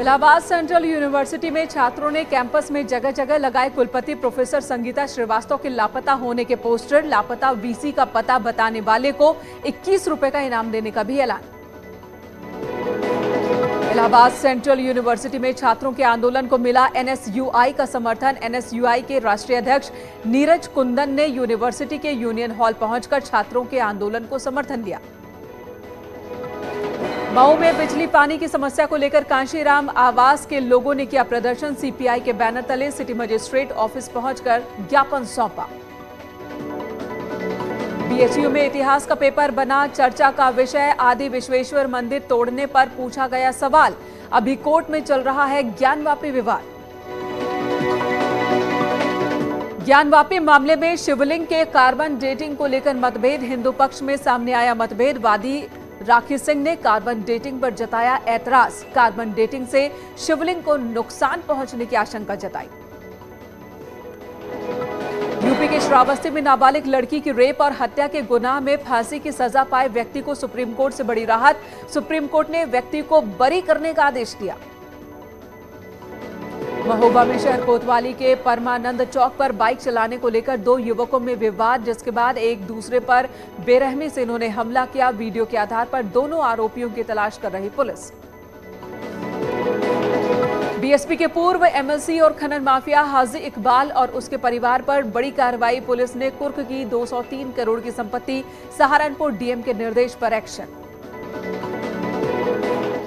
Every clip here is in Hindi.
इलाहाबाद सेंट्रल यूनिवर्सिटी में छात्रों ने कैंपस में जगह जगह लगाए कुलपति प्रोफेसर संगीता श्रीवास्तव के लापता होने के पोस्टर। लापता वीसी का पता बताने वाले को 21 रुपए का इनाम देने का भी ऐलान। इलाहाबाद सेंट्रल यूनिवर्सिटी में छात्रों के आंदोलन को मिला एनएसयूआई का समर्थन। एनएसयूआई के राष्ट्रीय अध्यक्ष नीरज कुंदन ने यूनिवर्सिटी के यूनियन हॉल पहुंचकर छात्रों के आंदोलन को समर्थन दिया। मऊ में बिजली पानी की समस्या को लेकर कांशीराम आवास के लोगों ने किया प्रदर्शन। सीपीआई के बैनर तले सिटी मजिस्ट्रेट ऑफिस पहुंचकर ज्ञापन सौंपा। बीएचयू में इतिहास का पेपर बना चर्चा का विषय। आदि विश्वेश्वर मंदिर तोड़ने पर पूछा गया सवाल। अभी कोर्ट में चल रहा है ज्ञानवापी विवाद। ज्ञानवापी मामले में शिवलिंग के कार्बन डेटिंग को लेकर मतभेद। हिंदू पक्ष में सामने आया मतभेद। वादी राखी सिंह ने कार्बन डेटिंग पर जताया ऐतराज। कार्बन डेटिंग से शिवलिंग को नुकसान पहुंचने की आशंका जताई। यूपी के श्रावस्ती में नाबालिग लड़की की रेप और हत्या के गुनाह में फांसी की सजा पाए व्यक्ति को सुप्रीम कोर्ट से बड़ी राहत। सुप्रीम कोर्ट ने व्यक्ति को बरी करने का आदेश दिया। महोबा में शहर कोतवाली के परमानंद चौक पर बाइक चलाने को लेकर दो युवकों में विवाद, जिसके बाद एक दूसरे पर बेरहमी से इन्होंने हमला किया। वीडियो के आधार पर दोनों आरोपियों की तलाश कर रही पुलिस। बीएसपी के पूर्व एमएलसी और खनन माफिया हाजी इकबाल और उसके परिवार पर बड़ी कार्रवाई। पुलिस ने कुर्क की 203 करोड़ की संपत्ति। सहारनपुर डीएम के निर्देश पर एक्शन।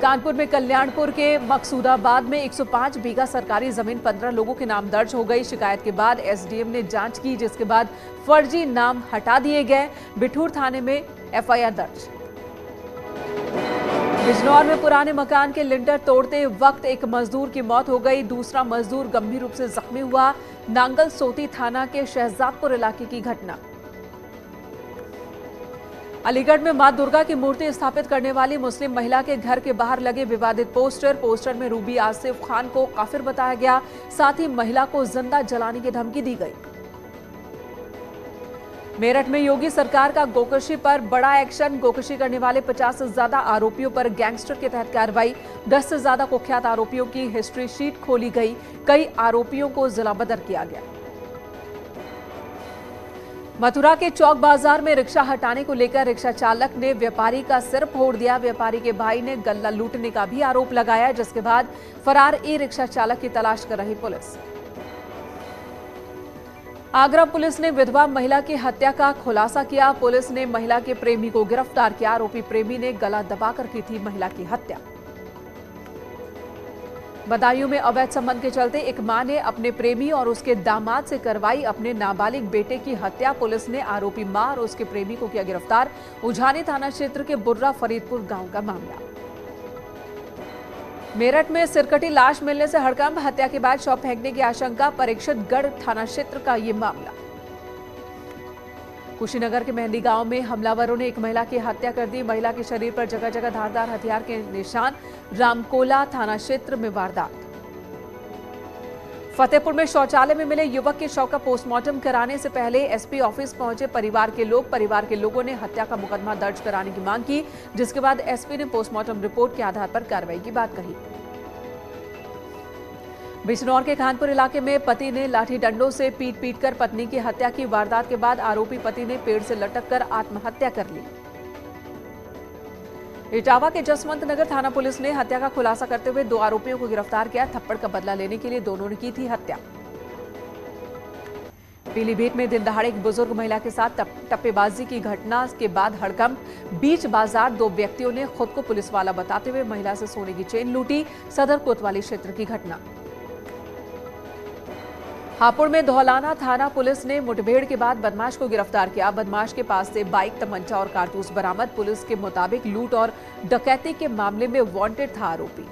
कानपुर में कल्याणपुर के मकसूदाबाद में 105 बीघा सरकारी जमीन 15 लोगों के नाम दर्ज हो गई। शिकायत के बाद एसडीएम ने जांच की, जिसके बाद फर्जी नाम हटा दिए गए। बिठूर थाने में एफआईआर दर्ज। बिजनौर में पुराने मकान के लिंटर तोड़ते वक्त एक मजदूर की मौत हो गई। दूसरा मजदूर गंभीर रूप से जख्मी हुआ। नांगल सोती थाना के शहजादपुर इलाके की घटना। अलीगढ़ में मां दुर्गा की मूर्ति स्थापित करने वाली मुस्लिम महिला के घर के बाहर लगे विवादित पोस्टर में रूबी आसिफ खान को काफिर बताया गया। साथ ही महिला को जिंदा जलाने की धमकी दी गई। मेरठ में योगी सरकार का गोकशी पर बड़ा एक्शन। गोकशी करने वाले 50 से ज्यादा आरोपियों पर गैंगस्टर के तहत कार्रवाई। 10 से ज्यादा कुख्यात आरोपियों की हिस्ट्री शीट खोली गई। कई आरोपियों को जिला बदर किया गया। मथुरा के चौक बाजार में रिक्शा हटाने को लेकर रिक्शा चालक ने व्यापारी का सिर फोड़ दिया। व्यापारी के भाई ने गल्ला लूटने का भी आरोप लगाया, जिसके बाद फरार ई रिक्शा चालक की तलाश कर रही पुलिस। आगरा पुलिस ने विधवा महिला की हत्या का खुलासा किया। पुलिस ने महिला के प्रेमी को गिरफ्तार किया। आरोपी प्रेमी ने गला दबाकर की थी महिला की हत्या। बदायूं में अवैध संबंध के चलते एक मां ने अपने प्रेमी और उसके दामाद से करवाई अपने नाबालिग बेटे की हत्या। पुलिस ने आरोपी मां और उसके प्रेमी को किया गिरफ्तार। उझानी थाना क्षेत्र के बुर्रा फरीदपुर गांव का मामला। मेरठ में सिरकटी लाश मिलने से हड़कंप। हत्या के बाद शव फेंकने की आशंका। परीक्षितगढ़ थाना क्षेत्र का ये मामला। कुशीनगर के मेहंदी गांव में हमलावरों ने एक महिला की हत्या कर दी। महिला के शरीर पर जगह जगह धारदार हथियार के निशान। रामकोला थाना क्षेत्र में वारदात। फतेहपुर में शौचालय में मिले युवक के शव का पोस्टमार्टम कराने से पहले एसपी ऑफिस पहुंचे परिवार के लोग। परिवार के लोगों ने हत्या का मुकदमा दर्ज कराने की मांग की, जिसके बाद एसपी ने पोस्टमार्टम रिपोर्ट के आधार पर कार्रवाई की बात कही। बिजनौर के खानपुर इलाके में पति ने लाठी डंडों से पीट कर पत्नी की हत्या की। वारदात के बाद आरोपी पति ने पेड़ से लटक कर आत्महत्या कर ली। इटावा के जसवंत नगर थाना पुलिस ने हत्या का खुलासा करते हुए 2 आरोपियों को गिरफ्तार किया। थप्पड़ का बदला लेने के लिए दोनों ने की थी हत्या। पीलीभीत में दिन दहाड़े एक बुजुर्ग महिला के साथ टप्पेबाजी की घटना के बाद हड़कंप। बीच बाजार 2 व्यक्तियों ने खुद को पुलिस वाला बताते हुए महिला से सोने की चेन लूटी। सदर कोतवाली क्षेत्र की घटना। हापुड़ में धौलाना थाना पुलिस ने मुठभेड़ के बाद बदमाश को गिरफ्तार किया। बदमाश के पास से बाइक, तमंचा और कारतूस बरामद। पुलिस के मुताबिक लूट और डकैती के मामले में वांटेड था आरोपी।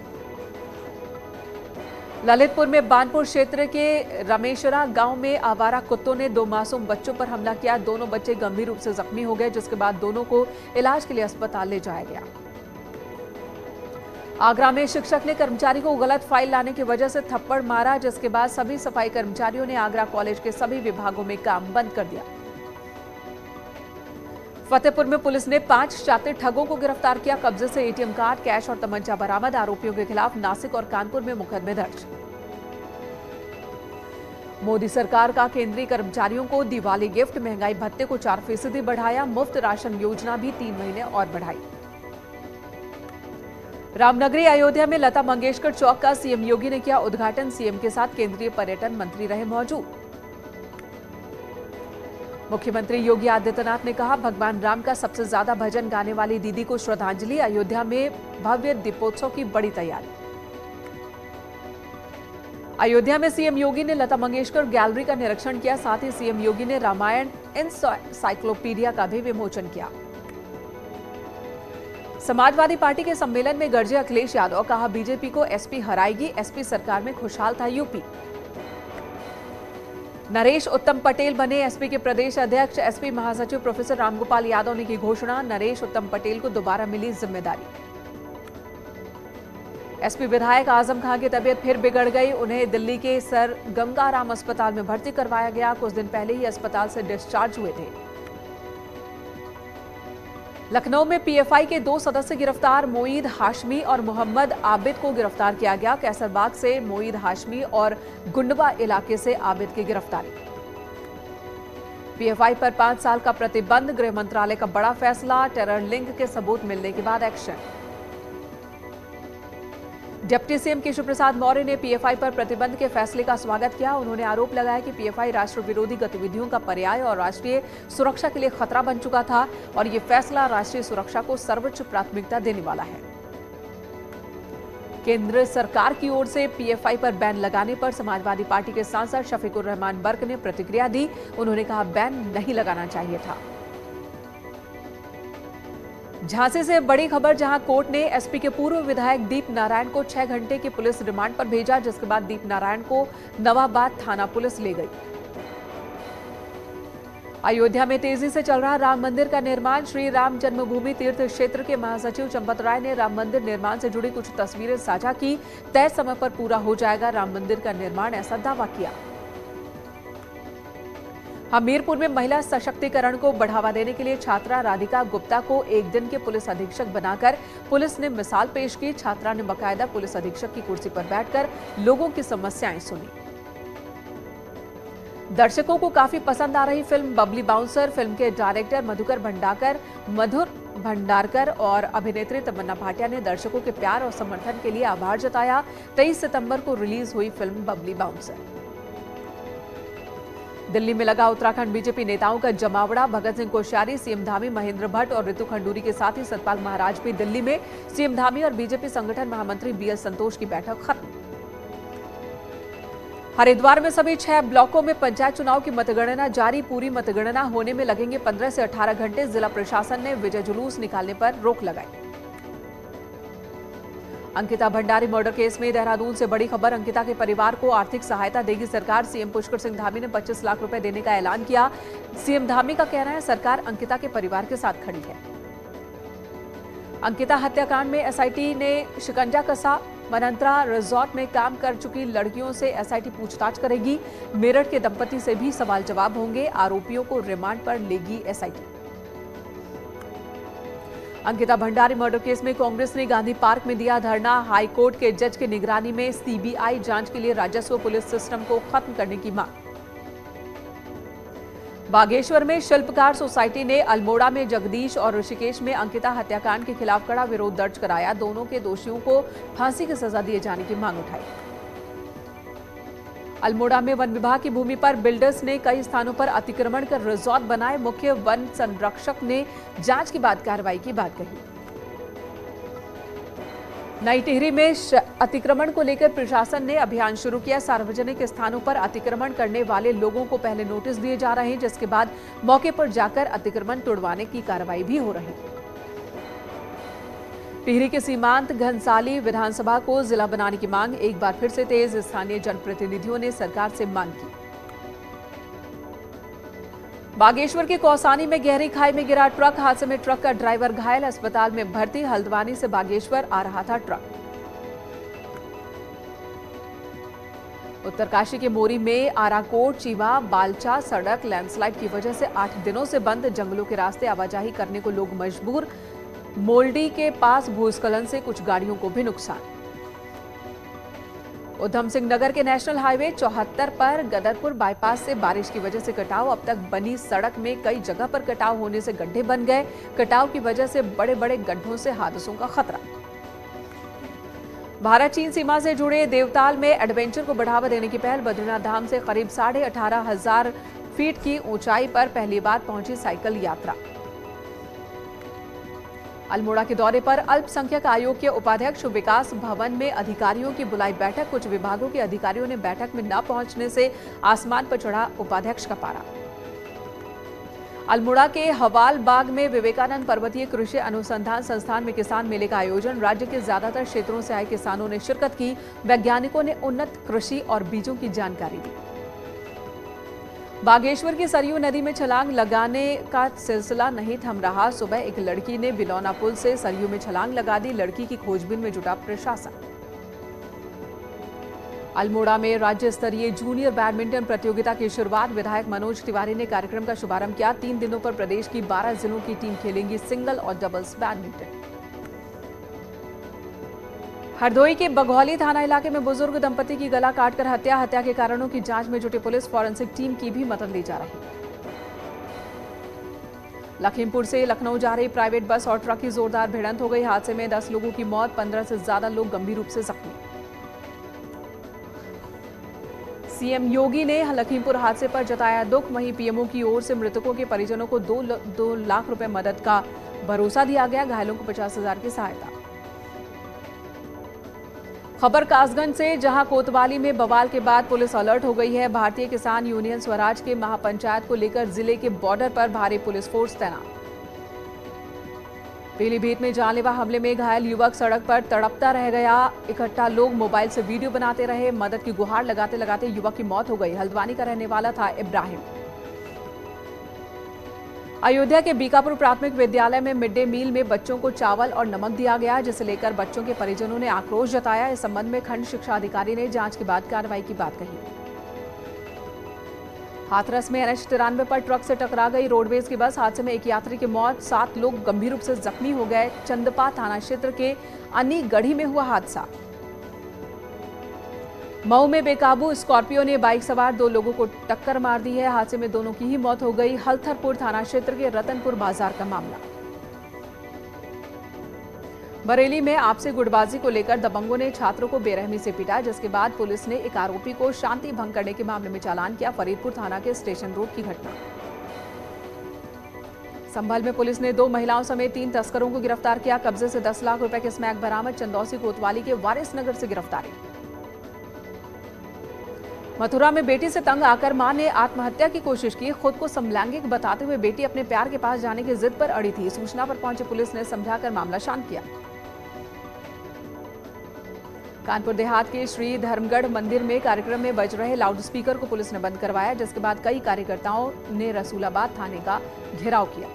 ललितपुर में बानपुर क्षेत्र के रमेशरा गांव में आवारा कुत्तों ने 2 मासूम बच्चों पर हमला किया। दोनों बच्चे गंभीर रूप से जख्मी हो गए, जिसके बाद दोनों को इलाज के लिए अस्पताल ले जाया गया। आगरा में शिक्षक ने कर्मचारी को गलत फाइल लाने की वजह से थप्पड़ मारा, जिसके बाद सभी सफाई कर्मचारियों ने आगरा कॉलेज के सभी विभागों में काम बंद कर दिया। फतेहपुर में पुलिस ने 5 शातिर ठगों को गिरफ्तार किया। कब्जे से एटीएम कार्ड, कैश और तमंचा बरामद। आरोपियों के खिलाफ नासिक और कानपुर में मुकदमे दर्ज। मोदी सरकार का केंद्रीय कर्मचारियों को दिवाली गिफ्ट, महंगाई भत्ते को 4% बढ़ाया। मुफ्त राशन योजना भी 3 महीने और बढ़ाई। रामनगरी अयोध्या में लता मंगेशकर चौक का सीएम योगी ने किया उद्घाटन। सीएम के साथ केंद्रीय पर्यटन मंत्री रहे मौजूद। मुख्यमंत्री योगी आदित्यनाथ ने कहा, भगवान राम का सबसे ज्यादा भजन गाने वाली दीदी को श्रद्धांजलि। अयोध्या में भव्य दीपोत्सव की बड़ी तैयारी। अयोध्या में सीएम योगी ने लता मंगेशकर गैलरी का निरीक्षण किया। साथ ही सीएम योगी ने रामायण एनसाइक्लोपीडिया का भी विमोचन किया। समाजवादी पार्टी के सम्मेलन में गरजे अखिलेश यादव, कहा बीजेपी को एसपी हराएगी। एसपी सरकार में खुशहाल था यूपी। नरेश उत्तम पटेल बने एसपी के प्रदेश अध्यक्ष। एसपी महासचिव प्रोफेसर रामगोपाल यादव ने की घोषणा। नरेश उत्तम पटेल को दोबारा मिली जिम्मेदारी। एसपी विधायक आजम खान की तबीयत फिर बिगड़ गई। उन्हें दिल्ली के सर गंगाराम अस्पताल में भर्ती करवाया गया। कुछ दिन पहले ही अस्पताल से डिस्चार्ज हुए थे। लखनऊ में पीएफआई के 2 सदस्य गिरफ्तार। मोईद हाशमी और मोहम्मद आबिद को गिरफ्तार किया गया। कैसरबाग से मोईद हाशमी और गुंडवा इलाके से आबिद की गिरफ्तारी। पीएफआई पर 5 साल का प्रतिबंध। गृह मंत्रालय का बड़ा फैसला। टेरर लिंक के सबूत मिलने के बाद action. Deputy CM Keshav Prasad Maurya ने पीएफआई पर प्रतिबंध के फैसले का स्वागत किया। उन्होंने आरोप लगाया कि पीएफआई राष्ट्र विरोधी गतिविधियों का पर्याय और राष्ट्रीय सुरक्षा के लिए खतरा बन चुका था और ये फैसला राष्ट्रीय सुरक्षा को सर्वोच्च प्राथमिकता देने वाला है। केंद्र सरकार की ओर से पीएफआई पर बैन लगाने पर समाजवादी पार्टी के सांसद शफीकुर रहमान बर्क ने प्रतिक्रिया दी। उन्होंने कहा, बैन नहीं लगाना चाहिए था। झांसी से बड़ी खबर, जहां कोर्ट ने एसपी के पूर्व विधायक दीप नारायण को 6 घंटे की पुलिस रिमांड पर भेजा, जिसके बाद दीप नारायण को नवाबाद थाना पुलिस ले गई। अयोध्या में तेजी से चल रहा राम मंदिर का निर्माण। श्री राम जन्मभूमि तीर्थ क्षेत्र के महासचिव चंपत राय ने राम मंदिर निर्माण से जुड़ी कुछ तस्वीरें साझा की। तय समय पर पूरा हो जाएगा राम मंदिर का निर्माण, ऐसा दावा किया। हमीरपुर में महिला सशक्तिकरण को बढ़ावा देने के लिए छात्रा राधिका गुप्ता को 1 दिन के पुलिस अधीक्षक बनाकर पुलिस ने मिसाल पेश की। छात्रा ने बाकायदा पुलिस अधीक्षक की कुर्सी पर बैठकर लोगों की समस्याएं सुनी। दर्शकों को काफी पसंद आ रही फिल्म बबली बाउंसर। फिल्म के डायरेक्टर मधुर भंडारकर और अभिनेत्री तमन्ना भाटिया ने दर्शकों के प्यार और समर्थन के लिए आभार जताया। 23 सितंबर को रिलीज हुई फिल्म बबली बाउंसर। दिल्ली में लगा उत्तराखंड बीजेपी नेताओं का जमावड़ा। भगत सिंह कोश्यारी, सीएम धामी, महेंद्र भट्ट और ऋतु खंडूरी के साथ ही सतपाल महाराज भी दिल्ली में। सीएम धामी और बीजेपी संगठन महामंत्री बीएल संतोष की बैठक खत्म। हरिद्वार में सभी 6 ब्लॉकों में पंचायत चुनाव की मतगणना जारी। पूरी मतगणना होने में लगेंगे 15 से 18 घंटे। जिला प्रशासन ने विजय जुलूस निकालने पर रोक लगाई। अंकिता भंडारी मर्डर केस में देहरादून से बड़ी खबर। अंकिता के परिवार को आर्थिक सहायता देगी सरकार। सीएम पुष्कर सिंह धामी ने 25 लाख रुपए देने का ऐलान किया। सीएम धामी का कहना है, सरकार अंकिता के परिवार के साथ खड़ी है। अंकिता हत्याकांड में एसआईटी ने शिकंजा कसा। मनंत्रा रिजॉर्ट में काम कर चुकी लड़कियों से एसआईटी पूछताछ करेगी। मेरठ के दंपति से भी सवाल जवाब होंगे। आरोपियों को रिमांड पर लेगी SIT. Ankita Bhandari murder case में कांग्रेस ने गांधी पार्क में दिया धरना। हाईकोर्ट के जज की निगरानी में सीबीआई जांच के लिए राजस्व पुलिस सिस्टम को खत्म करने की मांग। बागेश्वर में शिल्पकार सोसाइटी ने अल्मोड़ा में जगदीश और ऋषिकेश में अंकिता हत्याकांड के खिलाफ कड़ा विरोध दर्ज कराया। दोनों के दोषियों को फांसी की सजा दिए जाने की मांग उठाई। अल्मोड़ा में वन विभाग की भूमि पर बिल्डर्स ने कई स्थानों पर अतिक्रमण कर रिजॉर्ट बनाए। मुख्य वन संरक्षक ने जांच के बाद कार्रवाई की बात कही। नई टिहरी में अतिक्रमण को लेकर प्रशासन ने अभियान शुरू किया। सार्वजनिक स्थानों पर अतिक्रमण करने वाले लोगों को पहले नोटिस दिए जा रहे हैं, जिसके बाद मौके पर जाकर अतिक्रमण तोड़वाने की कार्रवाई भी हो रही है। टिहरी के सीमांत घनसाली विधानसभा को जिला बनाने की मांग एक बार फिर से तेज। स्थानीय जनप्रतिनिधियों ने सरकार से मांग की। बागेश्वर के कौसानी में गहरी खाई में गिरा ट्रक। हादसे में ट्रक का ड्राइवर घायल, अस्पताल में भर्ती। हल्द्वानी से बागेश्वर आ रहा था ट्रक। उत्तरकाशी के मोरी में आराकोट चीवा बालचा सड़क लैंडस्लाइड की वजह से 8 दिनों से बंद, जंगलों के रास्ते आवाजाही करने को लोग मजबूर। मोल्डी के पास भूस्खलन से कुछ गाड़ियों को भी नुकसान। उधम सिंह नगर के नेशनल हाईवे 74 पर गदरपुर बाईपास से बारिश की वजह से कटाव। अब तक बनी सड़क में कई जगह पर कटाव होने से गड्ढे बन गए। कटाव की वजह से बड़े बड़े गड्ढों से हादसों का खतरा। भारत चीन सीमा से जुड़े देवताल में एडवेंचर को बढ़ावा देने की पहल। बद्रीनाथ धाम से करीब 18,500 फीट की ऊंचाई पर पहली बार पहुंची साइकिल यात्रा। अल्मोड़ा के दौरे पर अल्पसंख्यक आयोग के उपाध्यक्ष। विकास भवन में अधिकारियों की बुलाई बैठक। कुछ विभागों के अधिकारियों ने बैठक में न पहुंचने से आसमान पर चढ़ा उपाध्यक्ष का पारा। अल्मोड़ा के हवाल बाग में विवेकानंद पर्वतीय कृषि अनुसंधान संस्थान में किसान मेले का आयोजन। राज्य के ज्यादातर क्षेत्रों से आए किसानों ने शिरकत की। वैज्ञानिकों ने उन्नत कृषि और बीजों की जानकारी दी। बागेश्वर की सरयू नदी में छलांग लगाने का सिलसिला नहीं थम रहा। सुबह एक लड़की ने बिलौना पुल से सरयू में छलांग लगा दी। लड़की की खोजबीन में जुटा प्रशासन। अल्मोड़ा में राज्य स्तरीय जूनियर बैडमिंटन प्रतियोगिता की शुरुआत। विधायक मनोज तिवारी ने कार्यक्रम का शुभारंभ किया। 3 दिनों पर प्रदेश की 12 जिलों की टीम खेलेंगी सिंगल और डबल्स बैडमिंटन। हरदोई के बघौली थाना इलाके में बुजुर्ग दंपति की गला काटकर हत्या। हत्या के कारणों की जांच में जुटी पुलिस। फॉरेंसिक टीम की भी मदद ली जा रही है। लखीमपुर से लखनऊ जा रही प्राइवेट बस और ट्रक की जोरदार भिड़ंत हो गई। हादसे में 10 लोगों की मौत, 15 से ज्यादा लोग गंभीर रूप से जख्मी। सीएम योगी ने लखीमपुर हादसे पर जताया दुख। वहीं पीएमओ की ओर से मृतकों के परिजनों को 2 लाख रुपए मदद का भरोसा दिया गया। घायलों को 50,000 की सहायता। खबर कासगंज से, जहां कोतवाली में बवाल के बाद पुलिस अलर्ट हो गई है। भारतीय किसान यूनियन स्वराज के महापंचायत को लेकर जिले के बॉर्डर पर भारी पुलिस फोर्स तैनात। पीलीभीत में जानलेवा हमले में घायल युवक सड़क पर तड़पता रह गया। इकट्ठा लोग मोबाइल से वीडियो बनाते रहे। मदद की गुहार लगाते लगाते युवक की मौत हो गई। हल्द्वानी का रहने वाला था इब्राहिम। अयोध्या के बीकापुर प्राथमिक विद्यालय में मिड डे मील में बच्चों को चावल और नमक दिया गया, जिसे लेकर बच्चों के परिजनों ने आक्रोश जताया। इस संबंध में खंड शिक्षा अधिकारी ने जांच के बाद कार्रवाई की बात कही। हाथरस में NH93 पर ट्रक से टकरा गई रोडवेज की बस। हादसे में एक यात्री की मौत, 7 लोग गंभीर रूप से जख्मी हो गए। चंदपा थाना क्षेत्र के अनीगढ़ी में हुआ हादसा। मऊ में बेकाबू स्कॉर्पियो ने बाइक सवार 2 लोगों को टक्कर मार दी है। हादसे में दोनों की ही मौत हो गई। हल्थरपुर थाना क्षेत्र के रतनपुर बाजार का मामला। बरेली में आपसी गुटबाजी को लेकर दबंगों ने छात्रों को बेरहमी से पीटा, जिसके बाद पुलिस ने एक आरोपी को शांति भंग करने के मामले में चालान किया। फरीदपुर थाना के स्टेशन रोड की घटना। संभल में पुलिस ने 2 महिलाओं समेत 3 तस्करों को गिरफ्तार किया। कब्जे से 10 लाख रुपए के स्मैक बरामद। चंदौसी कोतवाली के वारिस नगर से गिरफ्तारी। मथुरा में बेटी से तंग आकर मां ने आत्महत्या की कोशिश की। खुद को समलैंगिक बताते हुए बेटी अपने प्यार के पास जाने की जिद पर अड़ी थी। सूचना पर पहुंची पुलिस ने समझाकर मामला शांत किया। कानपुर देहात के श्री धर्मगढ़ मंदिर में कार्यक्रम में बज रहे लाउडस्पीकर को पुलिस ने बंद करवाया, जिसके बाद कई कार्यकर्ताओं ने रसूलाबाद थाने का घेराव किया।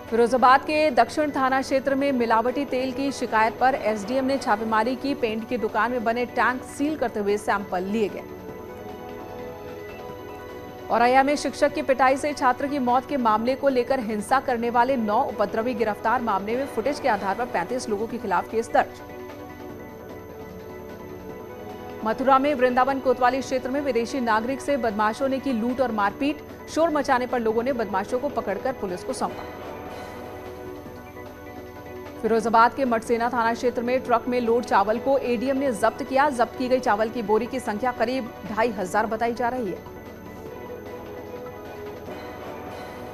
फिरोजाबाद के दक्षिण थाना क्षेत्र में मिलावटी तेल की शिकायत पर एसडीएम ने छापेमारी की। पेंट की दुकान में बने टैंक सील करते हुए सैंपल लिए गए। औरैया में शिक्षक की पिटाई से छात्र की मौत के मामले को लेकर हिंसा करने वाले 9 उपद्रवी गिरफ्तार। मामले में फुटेज के आधार पर 35 लोगों के खिलाफ केस दर्ज। मथुरा में वृंदावन कोतवाली क्षेत्र में विदेशी नागरिक से बदमाशों ने की लूट और मारपीट। शोर मचाने पर लोगों ने बदमाशों को पकड़कर पुलिस को सौंपा। फिरोजाबाद के मटसेना थाना क्षेत्र में ट्रक में लोड चावल को एडीएम ने जब्त किया। जब्त की गई चावल की बोरी की संख्या करीब 2,500 बताई जा रही है।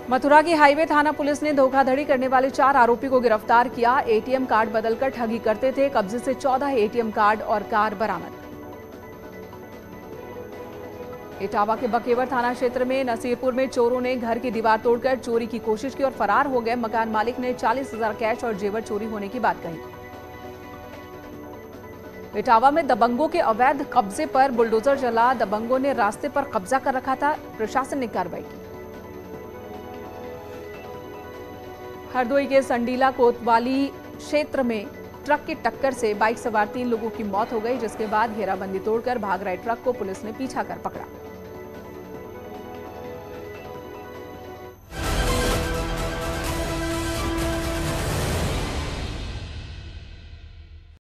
मथुरा की हाईवे थाना पुलिस ने धोखाधड़ी करने वाले 4 आरोपी को गिरफ्तार किया। एटीएम कार्ड बदलकर ठगी करते थे। कब्जे से 14 एटीएम कार्ड और कार बरामद। इटावा के बकेवर थाना क्षेत्र में नसीरपुर में चोरों ने घर की दीवार तोड़कर चोरी की कोशिश की और फरार हो गए। मकान मालिक ने 40,000 कैश और जेवर चोरी होने की बात कही। इटावा में दबंगों के अवैध कब्जे पर बुलडोजर चला। दबंगों ने रास्ते पर कब्जा कर रखा था। प्रशासन ने कार्रवाई की। हरदोई के संडीला कोतवाली क्षेत्र में ट्रक की टक्कर से बाइक सवार 3 लोगों की मौत हो गई, जिसके बाद घेराबंदी तोड़कर भाग रहे ट्रक को पुलिस ने पीछा कर पकड़ा।